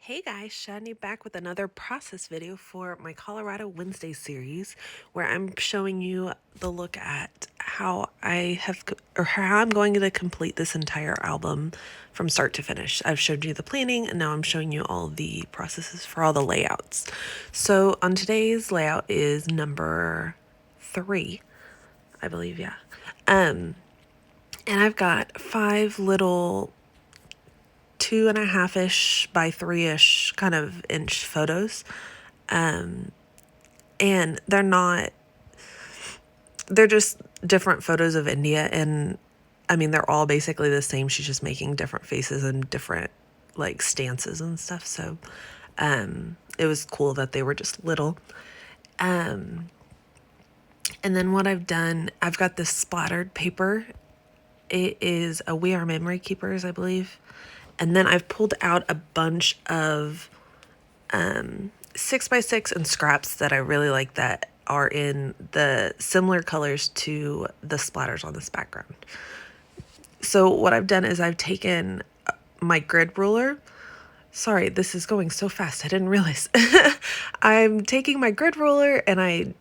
Hey guys, Shani back with another process video for my Colorado Wednesday series where I'm showing you the look at how how I'm going to complete this entire album from start to finish. I've showed you the planning and now I'm showing you all the processes for all the layouts. So on today's layout is number 3, I believe, yeah. And I've got 5 little 2.5-ish by 3-ish kind of inch photos. And they're just different photos of India. And I mean, they're all basically the same. She's just making different faces and different like stances and stuff. So it was cool that they were just little. And then what I've done, I've got this splattered paper. It is a We Are Memory Keepers, I believe. And then I've pulled out a bunch of 6x6 and scraps that I really like that are in the similar colors to the splatters on this background. So what I've done is I've taken my grid ruler. Sorry, this is going so fast. I didn't realize. I'm taking my grid ruler and I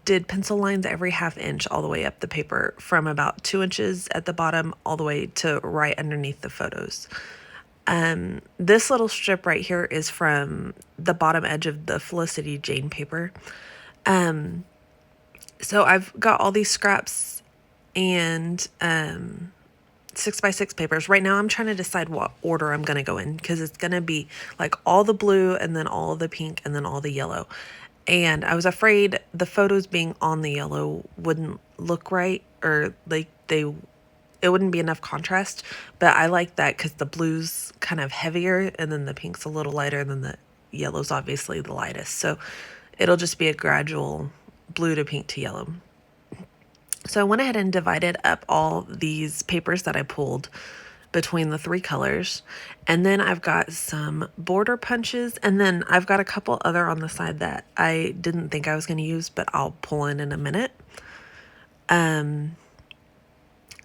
did pencil lines every 1/2 inch all the way up the paper from about 2 inches at the bottom all the way to right underneath the photos. This little strip right here is from the bottom edge of the Felicity Jane paper. So I've got all these scraps and 6x6 papers. Right now I'm trying to decide what order I'm going to go in because it's going to be like all the blue and then all the pink and then all the yellow. And I was afraid the photos being on the yellow wouldn't look right, or like it wouldn't be enough contrast, but I like that because the blue's kind of heavier and then the pink's a little lighter and then the yellow's obviously the lightest. So it'll just be a gradual blue to pink to yellow. So I went ahead and divided up all these papers that I pulled between the 3 colors. And then I've got some border punches, and then I've got a couple other on the side that I didn't think I was going to use, but I'll pull in a minute.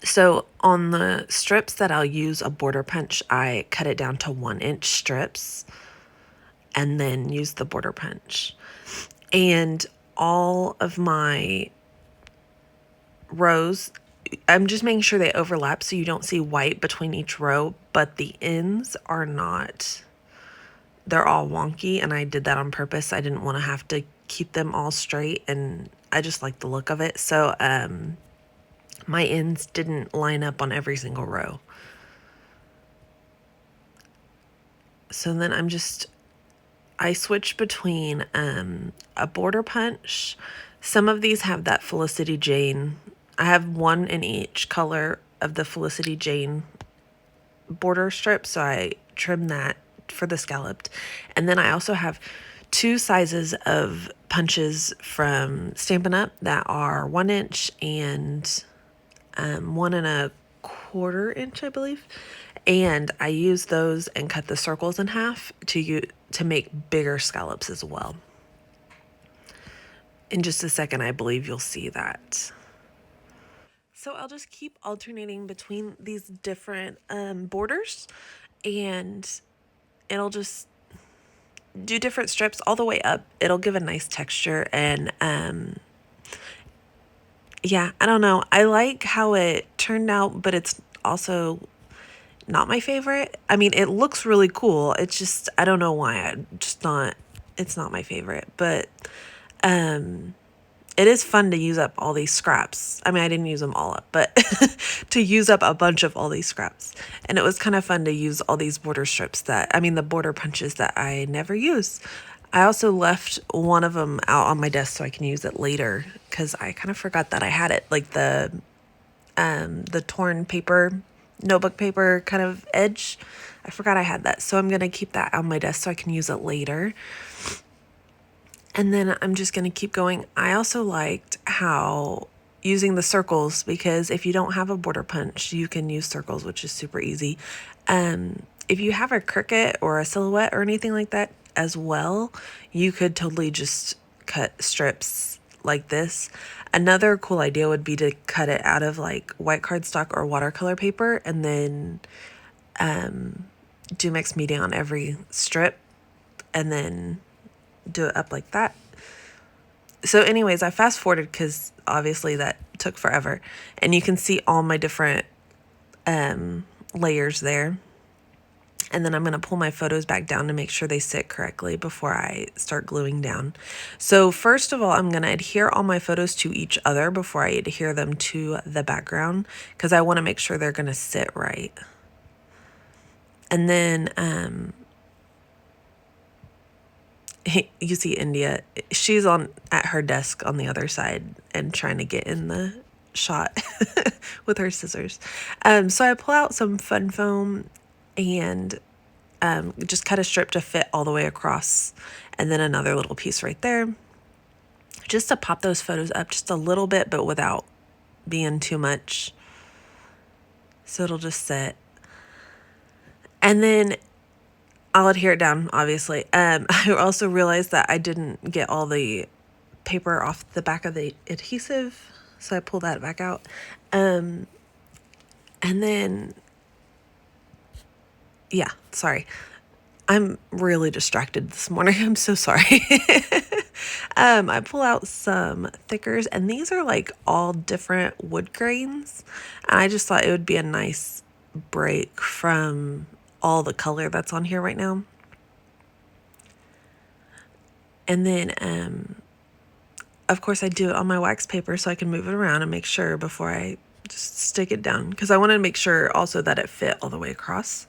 So on the strips that I'll use a border punch, I cut it down to 1-inch strips and then use the border punch. And all of my rows, I'm just making sure they overlap so you don't see white between each row, but the ends are not, they're all wonky, and I did that on purpose. I didn't want to have to keep them all straight, and I just like the look of it. So my ends didn't line up on every single row. So then I switch between a border punch. Some of these have that Felicity Jane. I have one in each color of the Felicity Jane border strip, so I trim that for the scalloped. And then I also have 2 sizes of punches from Stampin' Up! That are 1 inch and 1 1/4 inch, I believe. And I use those and cut the circles in half to make bigger scallops as well. In just a second, I believe you'll see that. So I'll just keep alternating between these different borders, and it'll just do different strips all the way up. It'll give a nice texture, and yeah, I don't know. I like how it turned out, but it's also not my favorite. I mean, it looks really cool. It's just, I don't know why. It's not my favorite, but it is fun to use up all these scraps. I mean, I didn't use them all up, but to use up a bunch of all these scraps. And it was kind of fun to use all these border strips the border punches that I never use. I also left one of them out on my desk so I can use it later because I kind of forgot that I had it, like the torn paper, notebook paper kind of edge. I forgot I had that. So I'm going to keep that on my desk so I can use it later. And then I'm just going to keep going. I also liked how using the circles, because if you don't have a border punch, you can use circles, which is super easy. If you have a Cricut or a Silhouette or anything like that as well, you could totally just cut strips like this. Another cool idea would be to cut it out of like white cardstock or watercolor paper and then do mixed media on every strip. and then do it up like that. So anyways, I fast forwarded because obviously that took forever, and you can see all my different layers there. And then I'm going to pull my photos back down to make sure they sit correctly before I start gluing down. So first of all, I'm going to adhere all my photos to each other before I adhere them to the background, because I want to make sure they're going to sit right. And then you see India, she's at her desk on the other side and trying to get in the shot with her scissors. So I pull out some fun foam and just cut a strip to fit all the way across, and then another little piece right there, just to pop those photos up just a little bit, but without being too much, so it'll just sit. And then I'll adhere it down, obviously. I also realized that I didn't get all the paper off the back of the adhesive, so I pulled that back out. And then, yeah, sorry. I'm really distracted this morning. I'm so sorry. I pull out some thickers, and these are like all different wood grains. And I just thought it would be a nice break from all the color that's on here right now. And then, of course, I do it on my wax paper so I can move it around and make sure before I just stick it down, because I wanted to make sure also that it fit all the way across.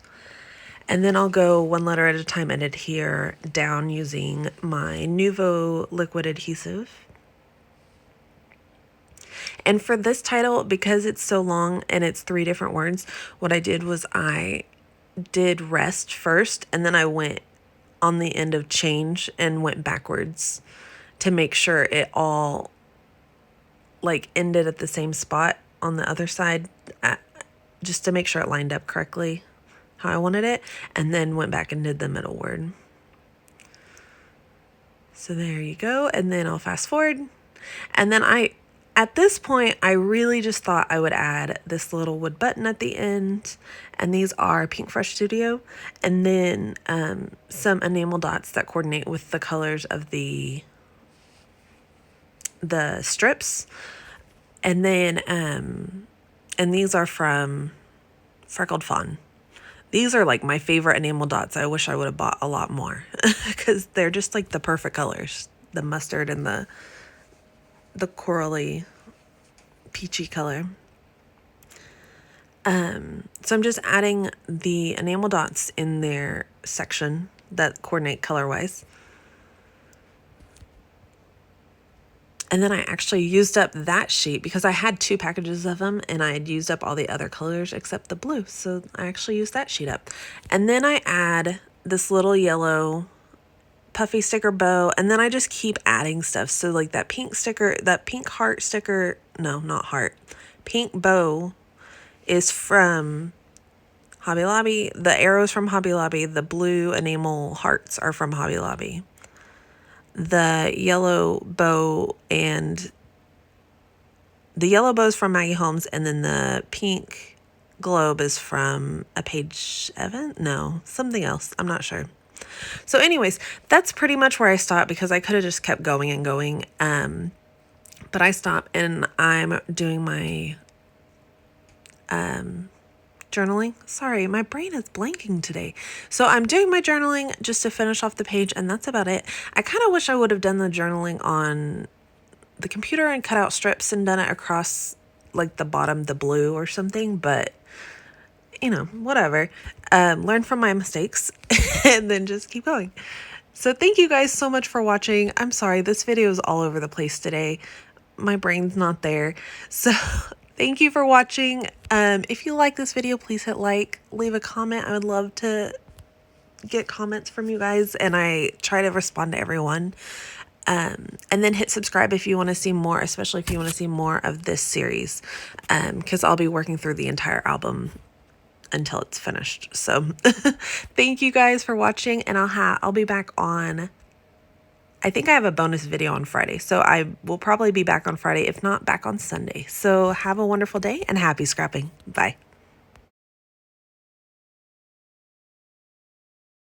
And then I'll go one letter at a time and adhere down using my Nuvo liquid adhesive. And for this title, because it's so long and it's 3 different words, what I did was I did rest first, and then I went on the end of change and went backwards to make sure it all like ended at the same spot on the other side, just to make sure it lined up correctly how I wanted it, and then went back and did the middle word. So there you go. And then I'll fast forward. And then at this point, I really just thought I would add this little wood button at the end. And these are Pink Fresh Studio. And then some enamel dots that coordinate with the colors of the strips. And then, and these are from Freckled Fawn. These are like my favorite enamel dots. I wish I would have bought a lot more because they're just like the perfect colors. The mustard and the corally peachy color. So I'm just adding the enamel dots in their section that coordinate color-wise. And then I actually used up that sheet because I had 2 packages of them and I had used up all the other colors except the blue. So I actually used that sheet up. And then I add this little yellow puffy sticker bow, and then I just keep adding stuff. So like that pink sticker, that pink heart sticker, no, not heart, pink bow is from Hobby Lobby. The arrows from Hobby Lobby. The blue enamel hearts are from Hobby Lobby. The yellow bow and the yellow bow is from Maggie Holmes, and then the pink globe is from a Paige Evans? No, something else. I'm not sure. So anyways, that's pretty much where I stopped because I could have just kept going and going. But I stopped and I'm doing my journaling. Sorry, my brain is blanking today. So I'm doing my journaling just to finish off the page, and that's about it. I kind of wish I would have done the journaling on the computer and cut out strips and done it across like the bottom, the blue or something, but you know, whatever. Learn from my mistakes and then just keep going. So thank you guys so much for watching. I'm sorry, this video is all over the place today. My brain's not there. So thank you for watching. If you like this video, please hit like, leave a comment. I would love to get comments from you guys, and I try to respond to everyone. And then hit subscribe if you want to see more, especially if you want to see more of this series, because I'll be working through the entire album until it's finished. So thank you guys for watching, and I'll be back on, I think I have a bonus video on Friday, so I will probably be back on Friday, if not back on Sunday. So have a wonderful day and happy scrapping. Bye.